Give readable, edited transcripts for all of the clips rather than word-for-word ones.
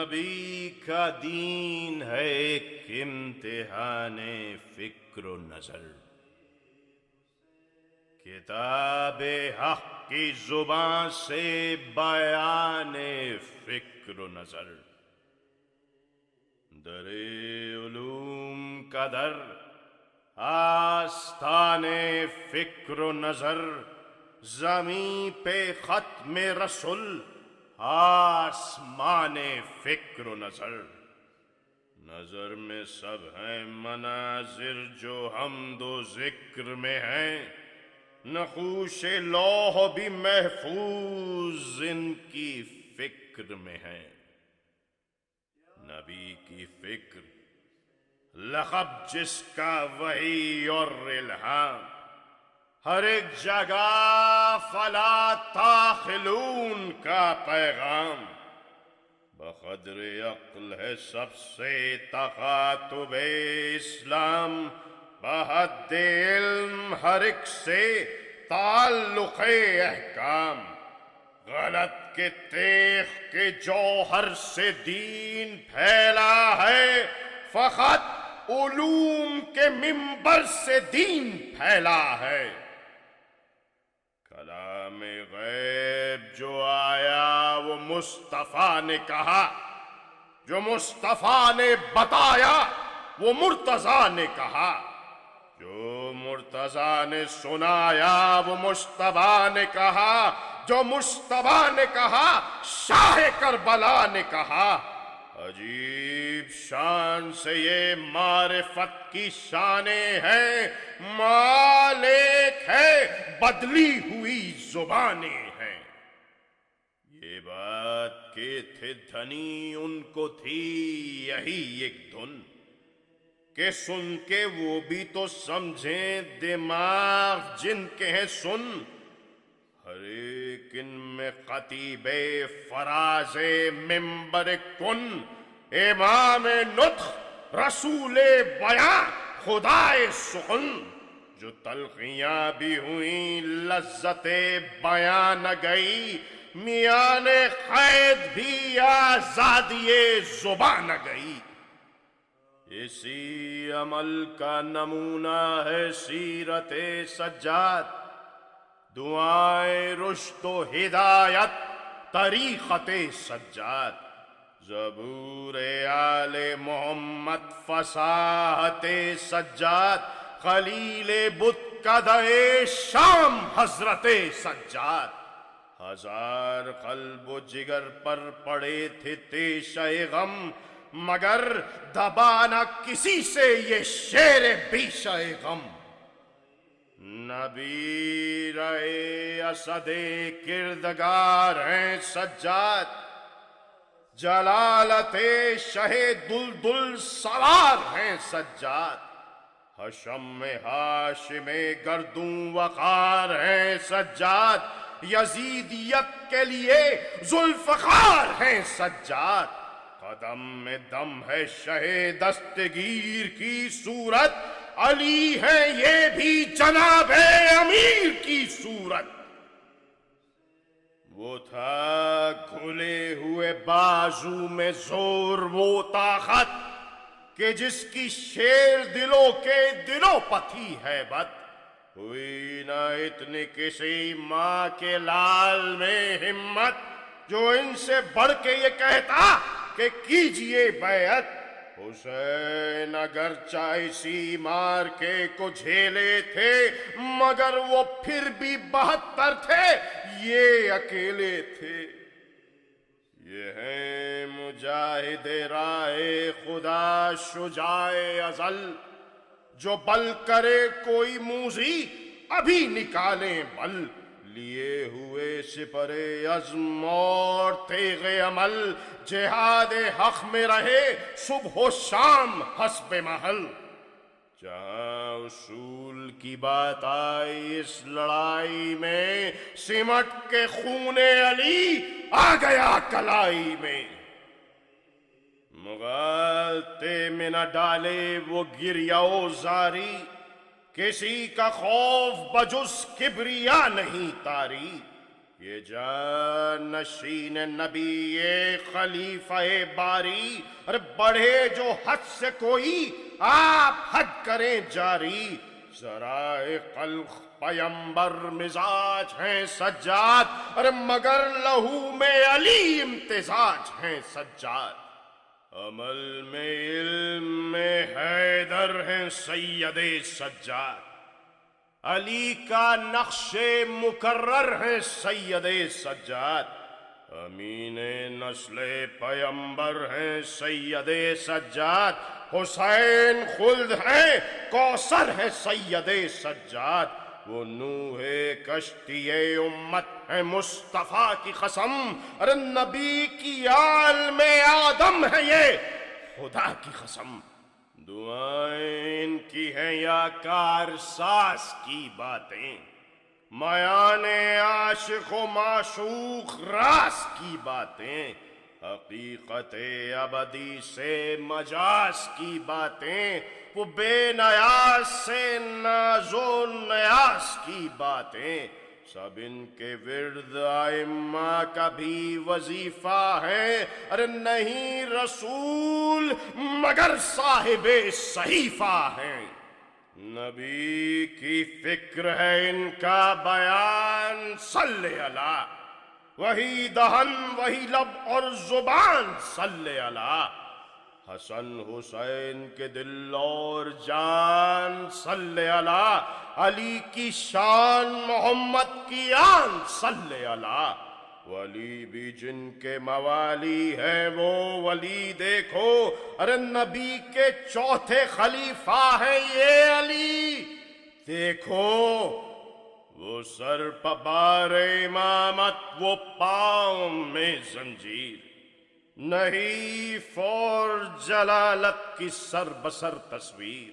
نبی کا دین ہے ایک امتحان فکر و نظر، کتاب حق کی زبان سے بیان فکر و نظر، در علوم کا در آستان فکر و نظر، زمین پہ ختم رسول آسمان فکر و نظر، نظر میں سب ہیں مناظر جو حمد و ذکر میں ہیں، نقوش لوح بھی محفوظ ان کی فکر میں ہے، نبی کی فکر لقب جس کا وحی اور الہام، ہر ایک جگہ فلا تاخلون کا پیغام، بقدر عقل ہے سب سے تخاطب اسلام، بحد علم ہر ایک سے تعلق احکام، غلط کے تیغ کے جوہر سے دین پھیلا ہے، فقط علوم کے منبر سے دین پھیلا ہے، کلام غیب جو آیا وہ مصطفیٰ نے کہا، جو مصطفیٰ نے بتایا وہ مرتضیٰ نے کہا، جو مرتضیٰ نے سنایا وہ مجتبیٰ نے کہا، جو مجتبیٰ نے کہا شاہ کربلا نے کہا، عجیب شان سے یہ معرفت کی شانیں ہیں، مالک ہے بدلی ہوئی زبانیں ہیں، یہ بات کہ تھے دھنی ان کو تھی یہی ایک دھن، کہ سن کے وہ بھی تو سمجھیں دماغ جن کے ہیں سن، ہر ایک ان میں خطیب فراز منبر کن، امام نطق رسول بیاں خدائے سخن، جو تلخیاں بھی ہوئیں لذت بیاں نہ گئی، میان قید بھی آزادی زبان نہ گئی، اسی عمل کا نمونہ ہے سیرت سجاد، دعائیں رشد و ہدایت طریقت سجاد، زبور آل محمد فصاحت سجاد، خلیل بت کدے شام حضرت سجاد، ہزار قلب و جگر پر پڑے تھے تیشہ غم، مگر دبا نہ کسی سے یہ شیر بیشہ غم، نبی رہے اسد کردگار ہیں سجاد، جلالت شہ دلدل سوار ہیں سجاد، حشم ہاشم گردوں وقار ہیں سجاد، یزیدیت کے لیے ذوالفقار ہیں سجاد، قدم میں دم ہے شہ دستگیر کی صورت، علی ہے یہ بھی جناب امیر کی صورت، وہ تھا کھلے ہوئے بازو میں زور وہ طاقت، کہ جس کی شیر دلوں کے دلوں پتھی ہے بت، ہوئی نہ اتنی کسی ماں کے لال میں ہمت، جو ان سے بڑھ کے یہ کہتا کہ کیجئے بیعت، حسین اگر چائسی مار کے کو جھیلے تھے، مگر وہ پھر بھی 72 تھے، یہ اکیلے تھے، یہ ہیں مجاہد راہ خدا شجاع ازل، جو بل کرے کوئی موذی ابھی نکالیں بل، لیے ہوئے سپر عزم اور تیغ عمل، جہاد حق میں رہے صبح و شام حسب محل، جہاں اصول کی بات آئی اس لڑائی میں، سمٹ کے خون علی آ گیا کلائی میں، مغالطے میں نہ ڈالے وہ گریہ و زاری، کسی کا خوف بجز کبریا نہیں تاری، یہ جانشین نبی یہ خلیفہ باری، ارے بڑھے جو حد سے کوئی آپ حد کریں جاری، ذرائع خلق پیمبر مزاج ہیں سجاد، ارے مگر لہو میں علی امتزاج ہیں سجاد، عمل میں علم میں حیدر ہیں سید سجاد، علی کا نقش مکرر ہے سید سجاد، امین نسل پیمبر ہیں سید سجاد، حسین خلد ہیں کوثر ہے سید سجاد، وہ نوح کشتی امت ہے مصطفیٰ کی قسم، ارے نبی کی آل میں آدم ہے یہ خدا کی قسم، دعائیں ان کی ہیں یا کارساز کی باتیں، میان عاشق و معشوق راز کی باتیں، حقیقت ابدی سے مجاز کی باتیں، وہ بے نیاز سے ناز و نیاز کی باتیں، سب ان کے ورد ائمہ کا بھی وظیفہ ہے، ارے نہیں رسول مگر صاحب صحیفہ ہیں، نبی کی فکر ہے ان کا بیان، صلی اللہ، وہی دہن وہی لب اور زبان، صلی اللہ، حسن حسین کے دل اور جان، صلی اللہ، علی کی شان محمد کی آن، صلی اللہ، ولی بھی جن کے موالی ہیں وہ ولی دیکھو، ارے نبی کے چوتھے خلیفہ ہیں یہ علی دیکھو، وہ سر پبار امامت وہ پاؤں میں زنجیر، نہیں فور جلالت کی سر بسر تصویر،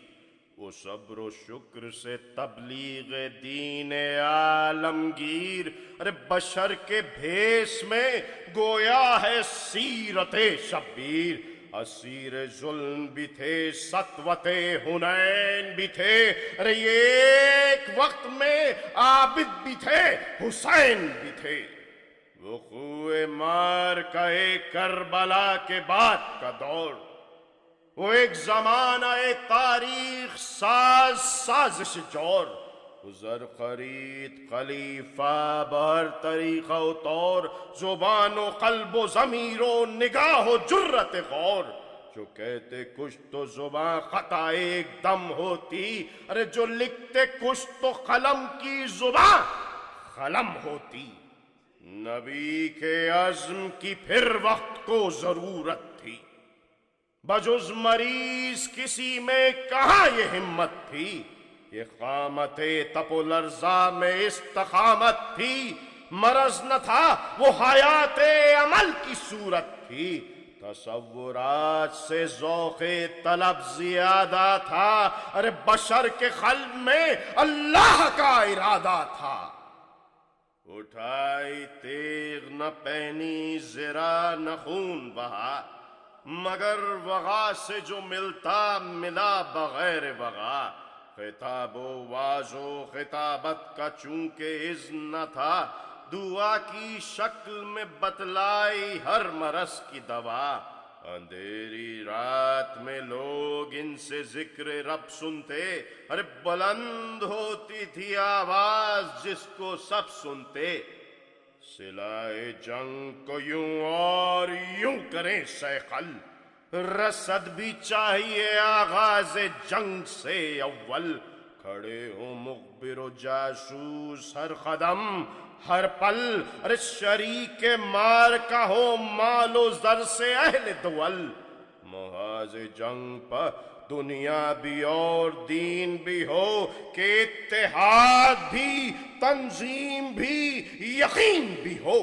وہ صبر و شکر سے تبلیغ دین عالمگیر، ارے بشر کے بھیس میں گویا ہے سیرت شبیر، اسیر ظلم بھی تھے سطوت حنین بھی تھے، ارے ایک وقت میں عابد بھی تھے حسین بھی تھے، وقوع مار کا ایک کربلا کے بعد کا دور، وہ ایک زمانہ تاریخ سازش جور، زر خرید خلیفہ بہر طریقہ و طور، زبان و قلب و ضمیر و نگاہ و جرت غور، جو کہتے کچھ تو زبان خطا ایک دم ہوتی، ارے جو لکھتے کچھ تو قلم کی زبان قلم ہوتی، نبی کے عزم کی پھر وقت کو ضرورت تھی، بجز مریض کسی میں کہاں یہ ہمت تھی، یہ قامت تپ و لرزہ میں استقامت تھی، مرض نہ تھا وہ حیات عمل کی صورت تھی، تصورات سے ذوق طلب زیادہ تھا، ارے بشر کے قلب میں اللہ کا ارادہ تھا، اٹھائی تیغ نہ پہنی زرا نہ خون بہا، مگر وغا سے جو ملتا ملا بغیر وغا، خطاب و واز و خطابت کا چونکہ اذن نہ تھا، دعا کی شکل میں بتلائی ہر مرض کی دوا، اندھیری رات میں لوگ ان سے ذکر رب سنتے، ارے بلند ہوتی تھی آواز جس کو سب سنتے، سلائے جنگ کو یوں اور یوں کریں سیقل، رسد بھی چاہیے آغاز جنگ سے اول، کھڑے ہوں مخبر و جاسوس ہر قدم ہر پل، ارے شریک مار کا ہو مال و زر سے اہل دول، محاذ جنگ پر دنیا بھی اور دین بھی ہو، کہ اتحاد بھی تنظیم بھی یقین بھی ہو،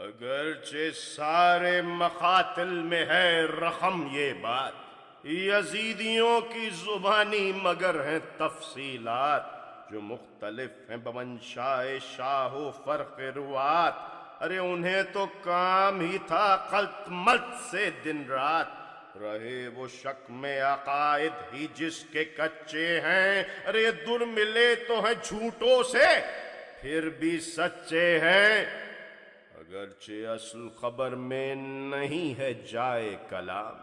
اگرچہ سارے مقاتل میں ہے رقم یہ بات، یزیدیوں کی زبانی مگر ہیں تفصیلات، جو مختلف ہیں بمنشاء شاہ و فرق روات، ارے انہیں تو کام ہی تھا قلط ملط سے دن رات، رہے وہ شک میں عقائد ہی جس کے کچے ہیں، ارے در ملے تو ہیں جھوٹوں سے پھر بھی سچے ہیں، اگرچہ اصل خبر میں نہیں ہے جائے کلام،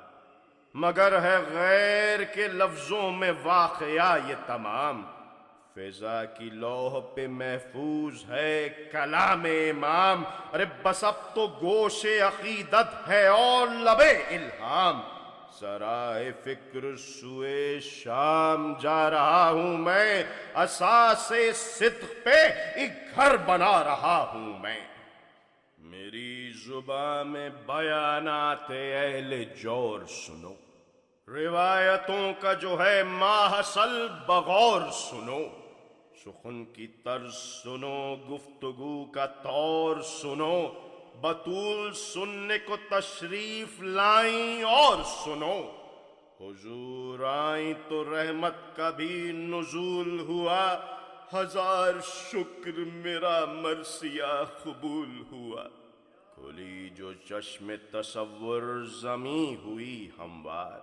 مگر ہے غیر کے لفظوں میں واقعہ یہ تمام۔ فضا کی لوح پہ محفوظ ہے کلام امام، ارے بس اب تو گوش عقیدت ہے اور لبے الہام۔ سرائے فکر سوئے شام جا رہا ہوں میں، اساس صدق پہ ایک گھر بنا رہا ہوں میں۔ میری زباں میں بیانات اہل جور سنو، روایتوں کا جو ہے ماحصل بغور سنو۔ سخن کی طرز سنو، گفتگو کا طور سنو، بطول سننے کو تشریف لائیں اور سنو۔ حضور آئیں تو رحمت کا بھی نزول ہوا، ہزار شکر میرا مرثیہ قبول ہوا۔ کھلی جو چشم تصور زمیں ہوئی ہموار،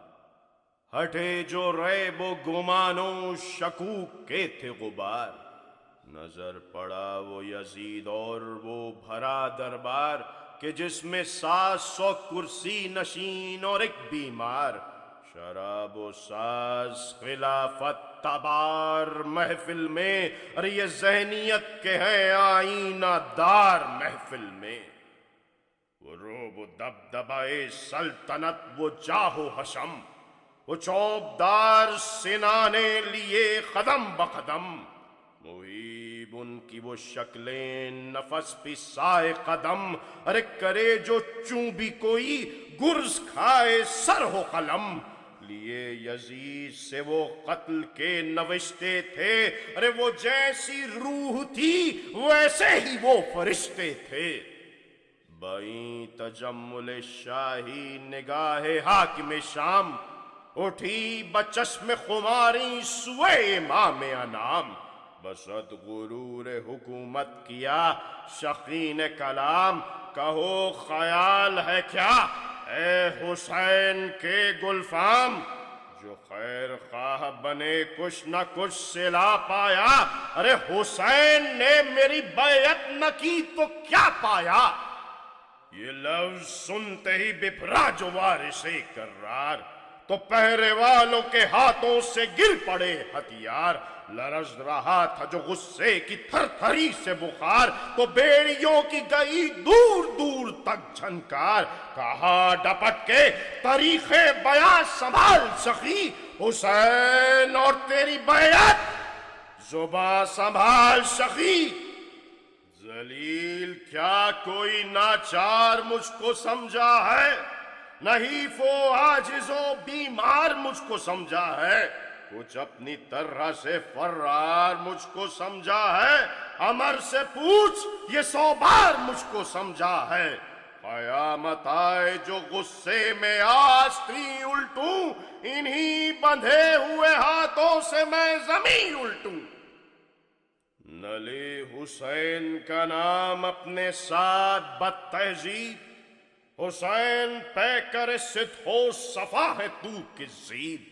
ہٹے جو ریب و گمان و شکوک کے تھے غبار۔ نظر پڑا وہ یزید اور وہ بھرا دربار، کہ جس میں 700 کرسی نشین اور ایک بیمار۔ شراب و ساز خلافت تبار محفل میں، ارے یہ ذہنیت کے ہیں آئینہ دار محفل میں۔ وہ روب و دبدبائے سلطنت، وہ جاہ و حشم، وہ چوبدار سنانے لیے قدم بقدم۔ محیب ان کی وہ شکلیں نفس پسائے قدم، ارے کرے جو چوں بھی کوئی گرز کھائے سر ہو قلم۔ لیے یزید سے وہ قتل کے نوشتے تھے، ارے وہ جیسی روح تھی ویسے ہی وہ فرشتے تھے۔ بائیں تجمل شاہی نگاہ حاکم شام، اٹھی بچشم خماری سوئے امام انام۔ بسط غرور حکومت کیا شقین کلام، کہو خیال ہے کیا اے حسین کے گلفام۔ جو خیر خواہ بنے کچھ نہ کچھ صلا پایا، ارے حسین نے میری بیعت نہ کی تو کیا پایا۔ یہ لفظ سنتے ہی بپھرا جو وارث کرار، تو پہرے والوں کے ہاتھوں سے گر پڑے ہتھیار۔ لرز رہا تھا جو غصے کی تھر تھری سے بخار، تو بیڑیوں کی گئی دور دور تک جھنکار۔ کہا ڈپٹ کے تاریخ بیاں سنبھال سخی، حسین اور تیری بیعت زباں سنبھال سخی۔ ذلیل کیا کوئی ناچار مجھ کو سمجھا ہے، نحیف و عاجز و بیمار مجھ کو سمجھا ہے۔ کچھ اپنی طرح سے فرار مجھ کو سمجھا ہے، امر سے پوچھ یہ 100 بار مجھ کو سمجھا ہے۔ قیامت آئے جو غصے میں آستین الٹوں، انہی بندھے ہوئے ہاتھوں سے میں زمین الٹوں۔ نہ لے حسین کا نام اپنے ساتھ بد تہذیب، حسین پہ کر صدق و صفا ہے تو کی زیب۔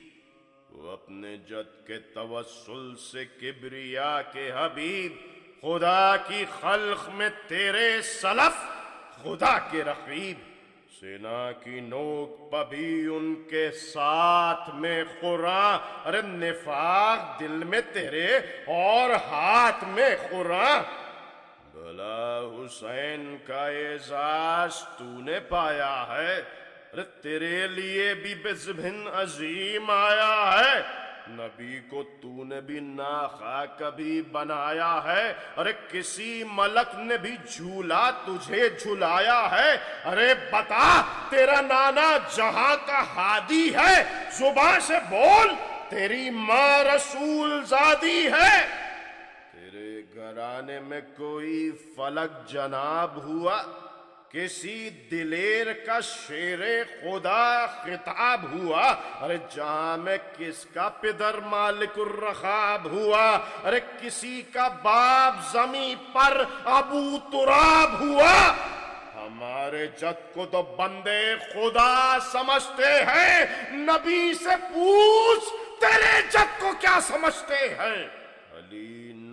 وہ اپنے جد کے توسل سے کبریا کے حبیب، خدا کی خلق میں تیرے سلف خدا کے رقیب۔ سینا کی نوک پہ بھی ان کے ساتھ میں قرآن، ارے نفاق دل میں تیرے اور ہاتھ میں قرآن۔ بھلا حسین کا اعزاز تو نے پایا ہے، ارے تیرے لیے بھی بذبح عظیم آیا ہے۔ نبی کو تو نے بھی ناخواہ کبھی بنایا ہے، ارے کسی ملک نے بھی جھولا تجھے جھلایا ہے۔ ارے بتا تیرا نانا جہاں کا ہادی ہے، زبان سے بول تیری ماں رسول زادی ہے۔ تیرے گھرانے میں کوئی فلک جناب ہوا، کسی دلیر کا شیر خدا خطاب ہوا۔ ارے جہاں میں کس کا پدر مالک الرخاب ہوا، ارے کسی کا باپ زمیں پر ابو تراب ہوا۔ ہمارے جد کو تو بندے خدا سمجھتے ہیں، نبی سے پوچھ تیرے جد کو کیا سمجھتے ہیں۔ علی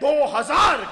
2000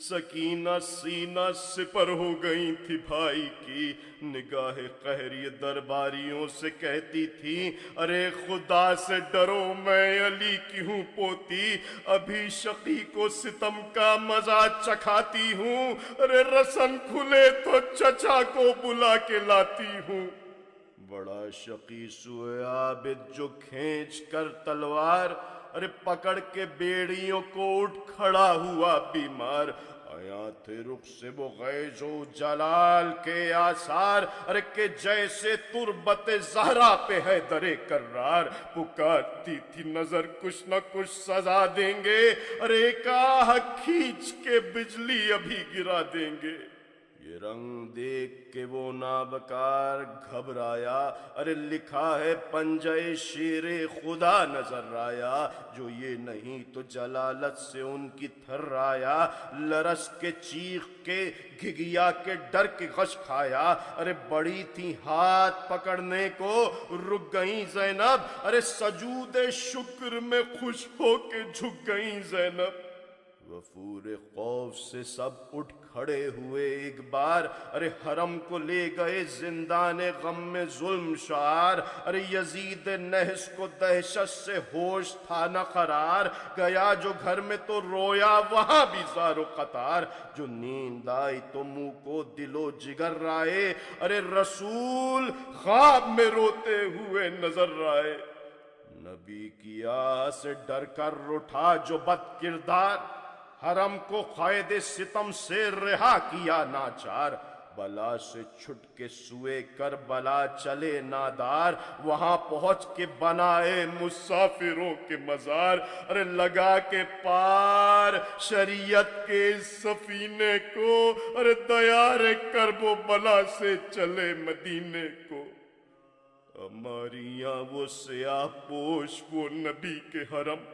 سکینہ سینہ سپر ہو گئی تھی بھائی کی، نگاہ قہری درباریوں سے کہتی تھی ارے خدا سے ڈرو میں علی کی ہوں پوتی، ابھی شقی کو ستم کا مزہ چکھاتی ہوں، ارے رسن کھلے تو چچا کو بلا کے لاتی ہوں۔ بڑا شقی سوئے عابد جو کھینچ کر تلوار، ارے پکڑ کے بیڑیوں کو اٹھ کھڑا ہوا بیمار، آیا تھے رخ سے وہ غیظ و جلال کے آثار، ارے کہ جیسے تربت زہرا پہ ہے در کرار، پکارتی تھی نظر کچھ نہ کچھ سزا دیں گے، ارے ایک آہ کھینچ کے بجلی ابھی گرا دیں گے۔ یہ رنگ دیکھ کے وہ نابکار گھبرایا، ارے لکھا ہے پنجے شیر خدا نظر آیا، جو یہ نہیں تو جلالت سے ان کی تھرایا، لرس کے چیخ کے گھگیا کے ڈر کے غش کھایا، ارے بڑی تھی ہاتھ پکڑنے کو رک گئیں زینب، ارے سجود شکر میں خوش ہو کے جھک گئیں زینب۔ وفور خوف سے سب اٹھ کھڑے ہوئے ایک بار، ارے حرم کو لے گئے زندان غم میں ظلم شعار، ارے یزید نحس کو دہشت سے ہوش تھا نہ قرار، گیا جو گھر میں تو رویا وہاں بھی زار و قطار، جو نیند آئی تو منہ کو دل و جگر رائے، ارے رسول خواب میں روتے ہوئے نظر آئے۔ نبی کی آہ سے ڈر کر اٹھا جو بد کردار، حرم کو قید ستم سے رہا کیا ناچار، بلا سے چھٹ کے سوئے کربلا چلے نادار، وہاں پہنچ کے بنائے مسافروں کے مزار، ارے لگا کے پار شریعت کے سفینے کو، ارے دیار کرب و بلا سے چلے مدینے کو۔ ہماریاں وہ سیاہ پوش وہ نبی کے حرم،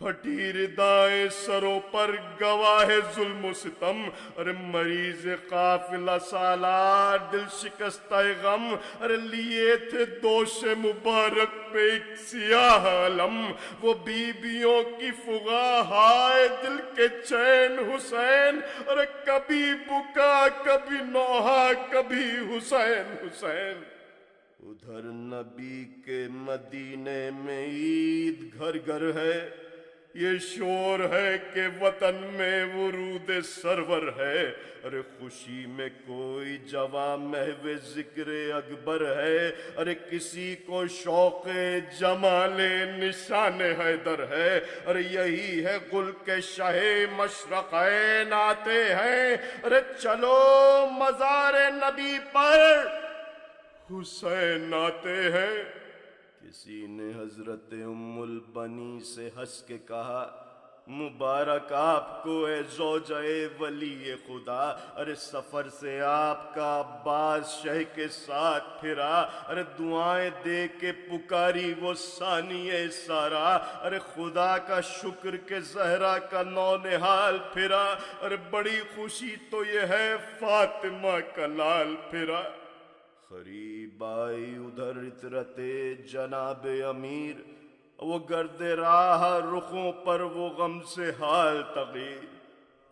پھٹی ردائیں سروں پر گواہ ظلم و ستم، ارے مریض قافلہ سالار دل شکستہ غم، ارے لیے تھے دوش مبارک پہ ایک سیاہ علم، وہ بیویوں کی فغا ہائے دل کے چین حسین، ارے کبھی بکا کبھی نوحہ کبھی حسین حسین۔ ادھر نبی کے مدینے میں عید گھر گھر ہے، یہ شور ہے کہ وطن میں ورود سرور ہے، ارے خوشی میں کوئی جواں محو ذکر اکبر ہے، ارے کسی کو شوق جمال نشان حیدر ہے، ارے یہی ہے گل کے شہ مشرقین آتے ہیں، ارے چلو مزار نبی پر حسین آتے ہیں۔ کسی نے حضرت ام البنی سے ہنس کے کہا مبارک آپ کو اے زوجہ ولی خدا، ارے سفر سے آپ کا عباس شہ کے ساتھ پھرا، ارے دعائیں دے کے پکاری وہ ثانیہ سارا، ارے خدا کا شکر کہ زہرا کا نونہال پھرا، ارے بڑی خوشی تو یہ ہے فاطمہ کا لال پھرا۔ قریب آئی ادھر عطرت جناب امیر، وہ گرد راہ رخوں پر وہ غم سے حال تغیر،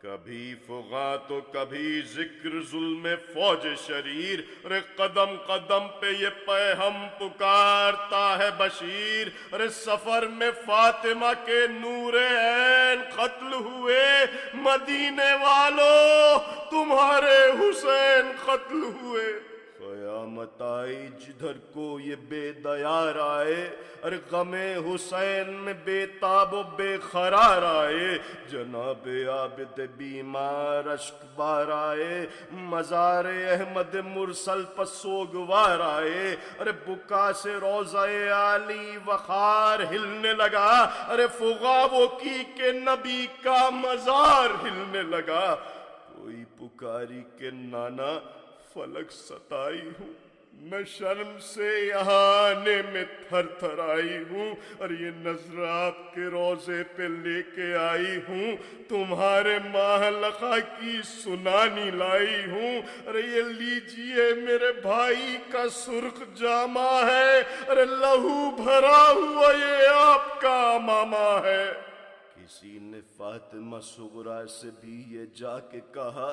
کبھی فغاں تو کبھی ذکر ظلم فوج شریر، ارے قدم قدم پہ یہ پیغام پکارتا ہے بشیر، ارے سفر میں فاطمہ کے نور عین قتل ہوئے، مدینے والو تمہارے حسین قتل ہوئے۔ قیامت آئی جدھر کو یہ بے دیار آئے، ارے غم حسین میں بے تاب و بے قرار آئے، جناب عابد بیمار اشک بار آئے، مزار احمد مرسل پر سوگوار آئے، ارے بکا سے روضہ علی وقار ہلنے لگا، ارے فغا وہ کی کہ نبی کا مزار ہلنے لگا، کوئی پکاری کہ نانا فلک ستائی ہوں، میں شرم سے یہاں آنے میں تھر تھر آئی ہوں، اور یہ نظر آپ کے روضے پہ لے کے آئی ہوں، تمہارے محلقہ کی سنانی لائی ہوں، ارے یہ لیجئے میرے بھائی کا سرخ جامہ ہے، ارے لہو بھرا ہوا یہ آپ کا امامہ ہے۔ کسی نے فاطمہ صغرا سے بھی یہ جا کے کہا،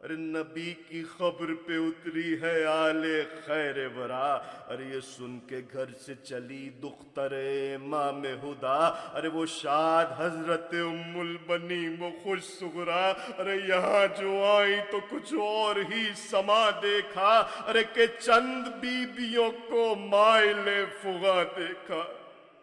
ارے نبی کی خبر پہ اتری ہے آل خیر ورا، ارے یہ سن کے گھر سے چلی دختر امام ہدا، ارے وہ شاد حضرت ام البنین وہ خوش صغرا، ارے یہاں جو آئی تو کچھ اور ہی سما دیکھا، ارے کہ چند بیبیوں کو مائل فغا دیکھا۔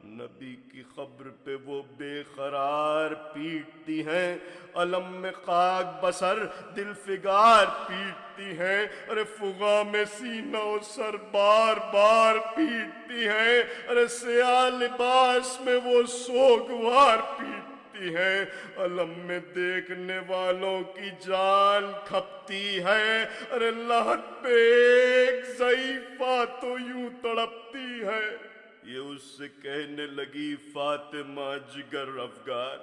نبی کی خبر پہ وہ بے قرار پیٹتی ہیں، علم میں خاک بسر دل فگار پیٹتی ہیں، ارے فغا میں سینہ و سر بار بار پیٹتی ہیں، ارے سیاہ لباس میں وہ سوگوار پیٹتی ہیں، علم میں دیکھنے والوں کی جان کھپتی ہے، ارے لحد پہ ایک ضعیفہ تو یوں تڑپتی ہے۔ یہ اس سے کہنے لگی، فاطمہ جگر افگار،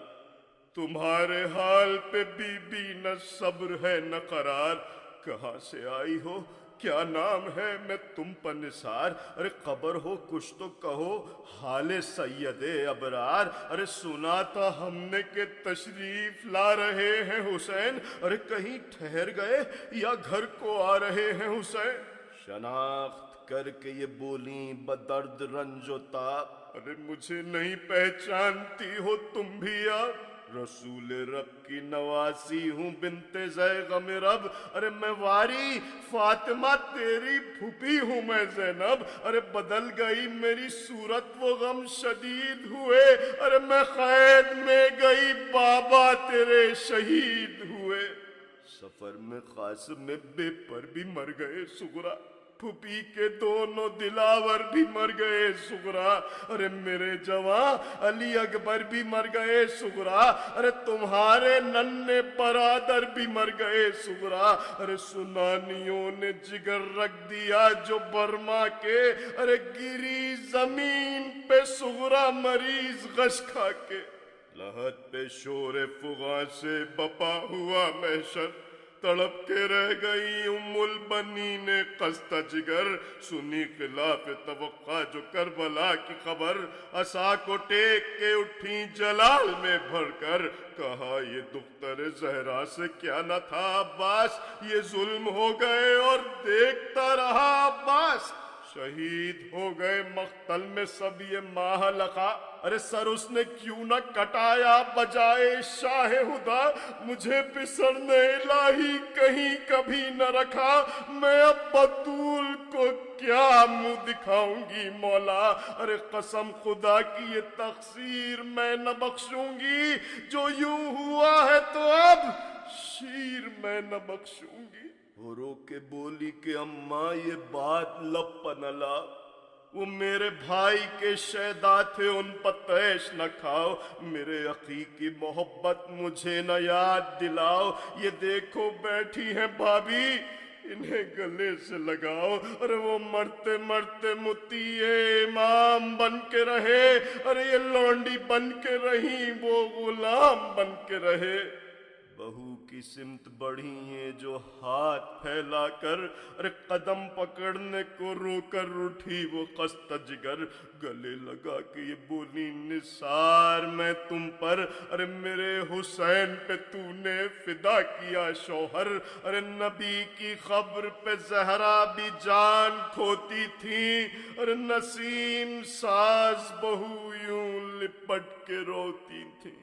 تمہارے حال پہ بی بی نہ صبر ہے نہ قرار، کہاں سے آئی ہو، کیا نام ہے، میں تم پر نثار، ارے خبر ہو کچھ تو کہو، حال سید ابرار، ارے سنا تھا ہم نے کہ تشریف لا رہے ہیں حسین، ارے کہیں ٹھہر گئے یا گھر کو آ رہے ہیں حسین۔ شناخت کر کے یہ بولیں بدرد رنج و تاب، ارے مجھے نہیں پہچانتی ہو تم بھی آپ، رسول رب کی نواسی ہوں بنت غم رب، ارے میں واری فاطمہ تیری پھوپھی ہوں میں زینب، ارے بدل گئی میری صورت وہ غم شدید ہوئے، ارے میں قید میں گئی بابا تیرے شہید ہوئے۔ سفر میں قاسم بے پر بھی مر گئے صغرا، پھوپھی کے دونوں دلاور بھی مر گئے صغرا، ارے میرے جواں علی اکبر بھی مر گئے صغرا، ارے تمہارے ننھے برادر بھی مر گئے صغرا، ارے سنانیوں نے جگر رکھ دیا جو برما کے، ارے گری زمین پہ صغرا مریض غش کھا کے، لحد پہ شور فغاں سے بپا ہوا محشر، تڑپ کے رہ گئی ام البنین قصد جگر، سنی خلاف توقع جو کربلا کی خبر، عصا کو ٹیک کے اٹھی جلال میں بھر کر، کہا یہ دختر زہرا سے کیا نہ تھا عباس، یہ ظلم ہو گئے اور دیکھتا رہا عباس، شہید ہو گئے مقتل میں سب یہ ماہ لقا، ارے سر اس نے کیوں نہ کٹایا بجائے شاہ ہدا، مجھے بسرنے الہی کہیں کبھی نہ رکھا، میں اب بطول کو کیا منہ دکھاؤں گی مولا، ارے قسم خدا کی یہ تقصیر میں نہ بخشوں گی، جو یوں ہوا ہے تو اب شیر میں نہ بخشوں گی۔ وہ رو کے بولی کہ اماں یہ بات لب پر نہ لا، وہ میرے بھائی کے شیدا تھے ان پر تیش نہ کھاؤ، میرے عقی کی محبت مجھے نہ یاد دلاؤ، یہ دیکھو بیٹھی ہیں بھابھی انہیں گلے سے لگاؤ، ارے وہ مرتے مرتے متی امام بن کے رہے، ارے یہ لونڈی بن کے رہی وہ غلام بن کے رہے، بہو کی سمت بڑھی ہیں جو ہاتھ پھیلا کر، ارے قدم پکڑنے کو رو کر اٹھی وہ قصد جگر، گلے لگا کے یہ بولی نثار میں تم پر، ارے میرے حسین پہ تو نے فدا کیا شوہر، ارے نبی کی خبر پہ زہرا بھی جان کھوتی تھی، ارے نسیم ساز بہو یوں لپٹ کے روتی تھی۔